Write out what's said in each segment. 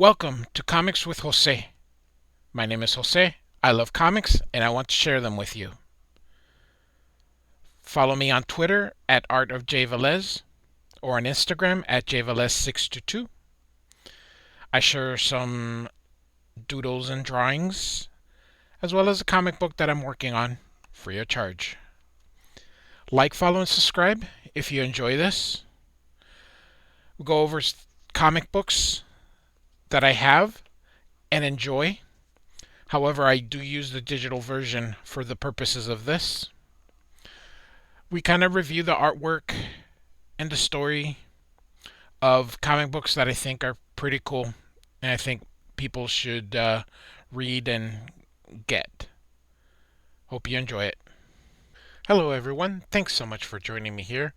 Welcome to Comics with Jose. My name is Jose. I love comics and I want to share them with you. Follow me on Twitter at artofjvelez or on Instagram at jvelez622. I share some doodles and drawings as well as a comic book that I'm working on free of charge. Like, follow, and subscribe if you enjoy this. We'll go over comic books that I have and enjoy. However, I do use the digital version for the purposes of this. We kind of review the artwork and the story of comic books that I think are pretty cool and I think people should read and get. Hope you enjoy it. Hello, everyone. Thanks so much for joining me here.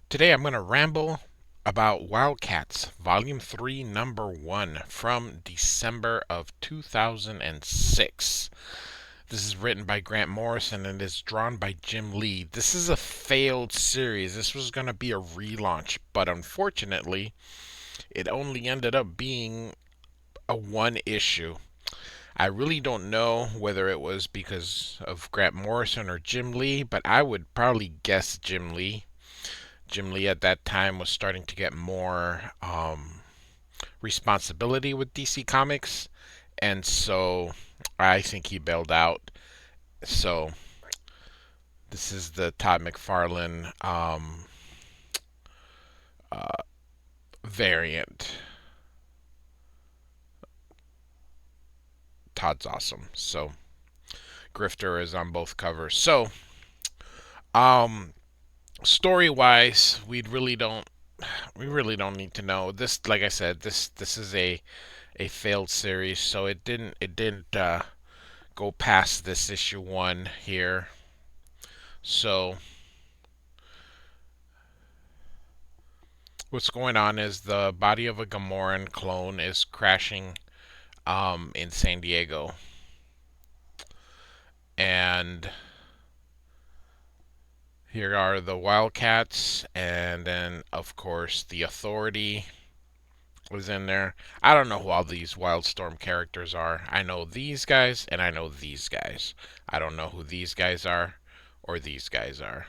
Today I'm going to ramble about Wildcats, Volume 3, Number 1, from December of 2006. This is written by Grant Morrison and is drawn by Jim Lee. This is a failed series. This was going to be a relaunch, but unfortunately, it only ended up being a one issue. I really don't know whether it was because of Grant Morrison or Jim Lee, but I would probably guess Jim Lee. Jim Lee at that time was starting to get more responsibility with DC Comics, and so I think he bailed out. So this is the Todd McFarlane variant. Todd's awesome. So Grifter is on both covers. So story wise, we really don't need to know. This, like I said, this is a failed series, so it didn't go past this issue 1 here. So what's going on is the body of a Gamoran clone is crashing in San Diego, and here are the Wildcats, and then of course the Authority was in there. I don't know who all these Wildstorm characters are. I know these guys and I know these guys. I don't know who these guys are or these guys are.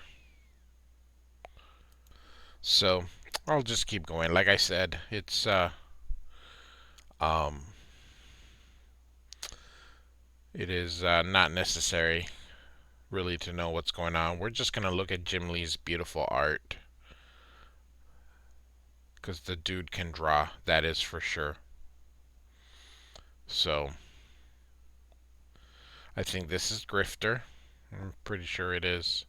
So I'll just keep going. Like I said, it's it is not necessary really to know what's going on. We're just gonna look at Jim Lee's beautiful art, because the dude can draw, that is for sure. So I think this is Grifter. I'm pretty sure it is.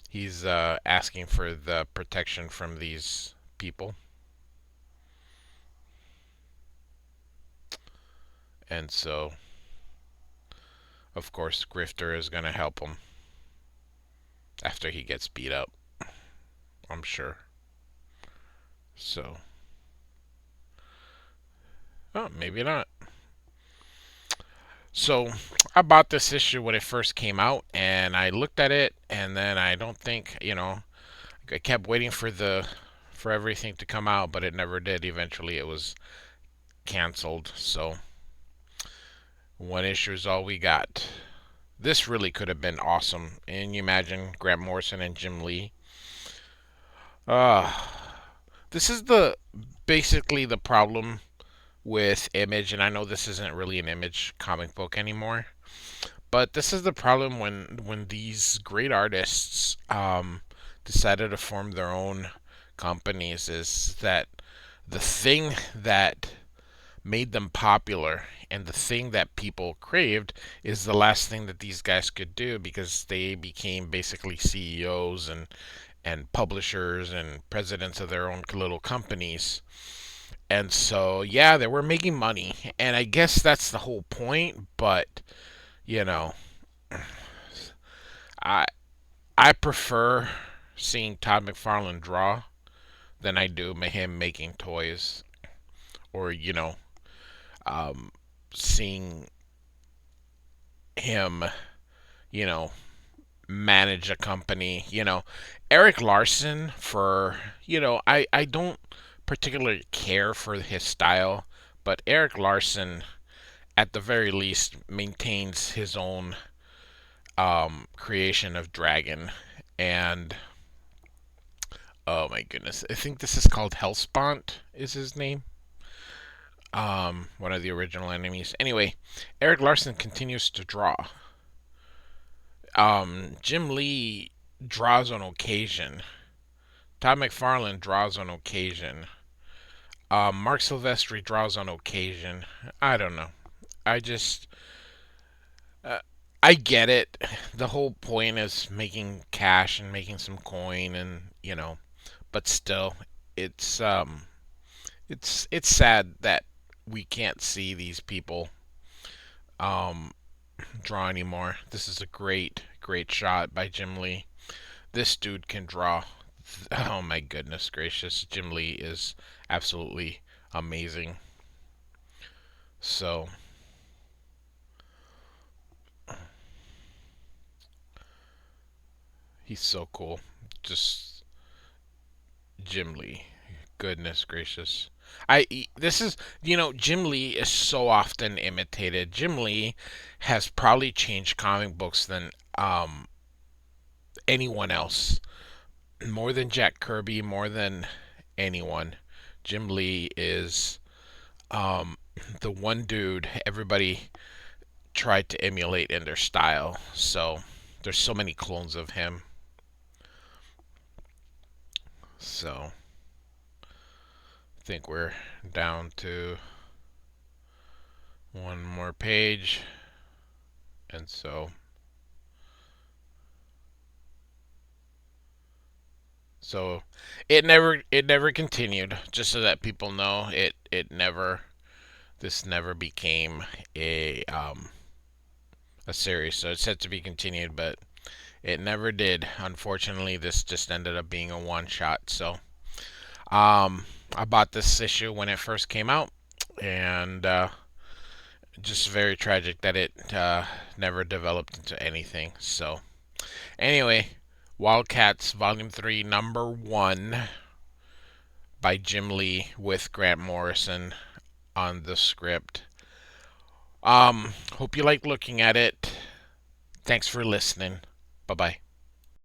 He's asking for the protection from these people, and so of course Grifter is gonna help him after he gets beat up, I'm sure. So, oh, maybe not. So I bought this issue when it first came out, and I looked at it, and then I don't think, I kept waiting for everything to come out, but it never did. Eventually, it was canceled. So one issue is all we got. This really could have been awesome. And you imagine Grant Morrison and Jim Lee. This is basically the problem with Image, and I know this isn't really an Image comic book anymore, but this is the problem when these great artists decided to form their own companies, is that the thing that made them popular and the thing that people craved is the last thing that these guys could do, because they became basically CEOs and publishers and presidents of their own little companies. And so, yeah, they were making money, and I guess that's the whole point. But you know, I I prefer seeing Todd McFarlane draw than I do him making toys, or seeing him, you know, manage a company. Eric Larson, for I don't particularly care for his style, but Eric Larson, at the very least, maintains his own creation of dragon. And oh my goodness, I think this is called Hellspawn, is his name. One of the original enemies. Anyway, Eric Larson continues to draw. Jim Lee draws on occasion. Todd McFarlane draws on occasion. Mark Silvestri draws on occasion. I don't know. I just, uh, I get it. The whole point is making cash and making some coin, and but still, it's it's sad that we can't see these people um, draw anymore. This is a great shot by Jim Lee. This dude can draw. Oh my goodness gracious. Jim Lee is absolutely amazing. So, he's so cool. Just Jim Lee. Goodness gracious. This is Jim Lee is so often imitated. Jim Lee has probably changed comic books than anyone else. More than Jack Kirby, more than anyone. Jim Lee is um, the one dude everybody tried to emulate in their style. So there's so many clones of him. So I think we're down to one more page. And so it never continued. Just so that people know, it never this never became a series. So it's set to be continued, but it never did. Unfortunately, this just ended up being a one shot. So I bought this issue when it first came out, and just very tragic that it never developed into anything. So anyway, Wildcats Volume 3, Number 1 by Jim Lee with Grant Morrison on the script. Hope you like looking at it. Thanks for listening. Bye bye.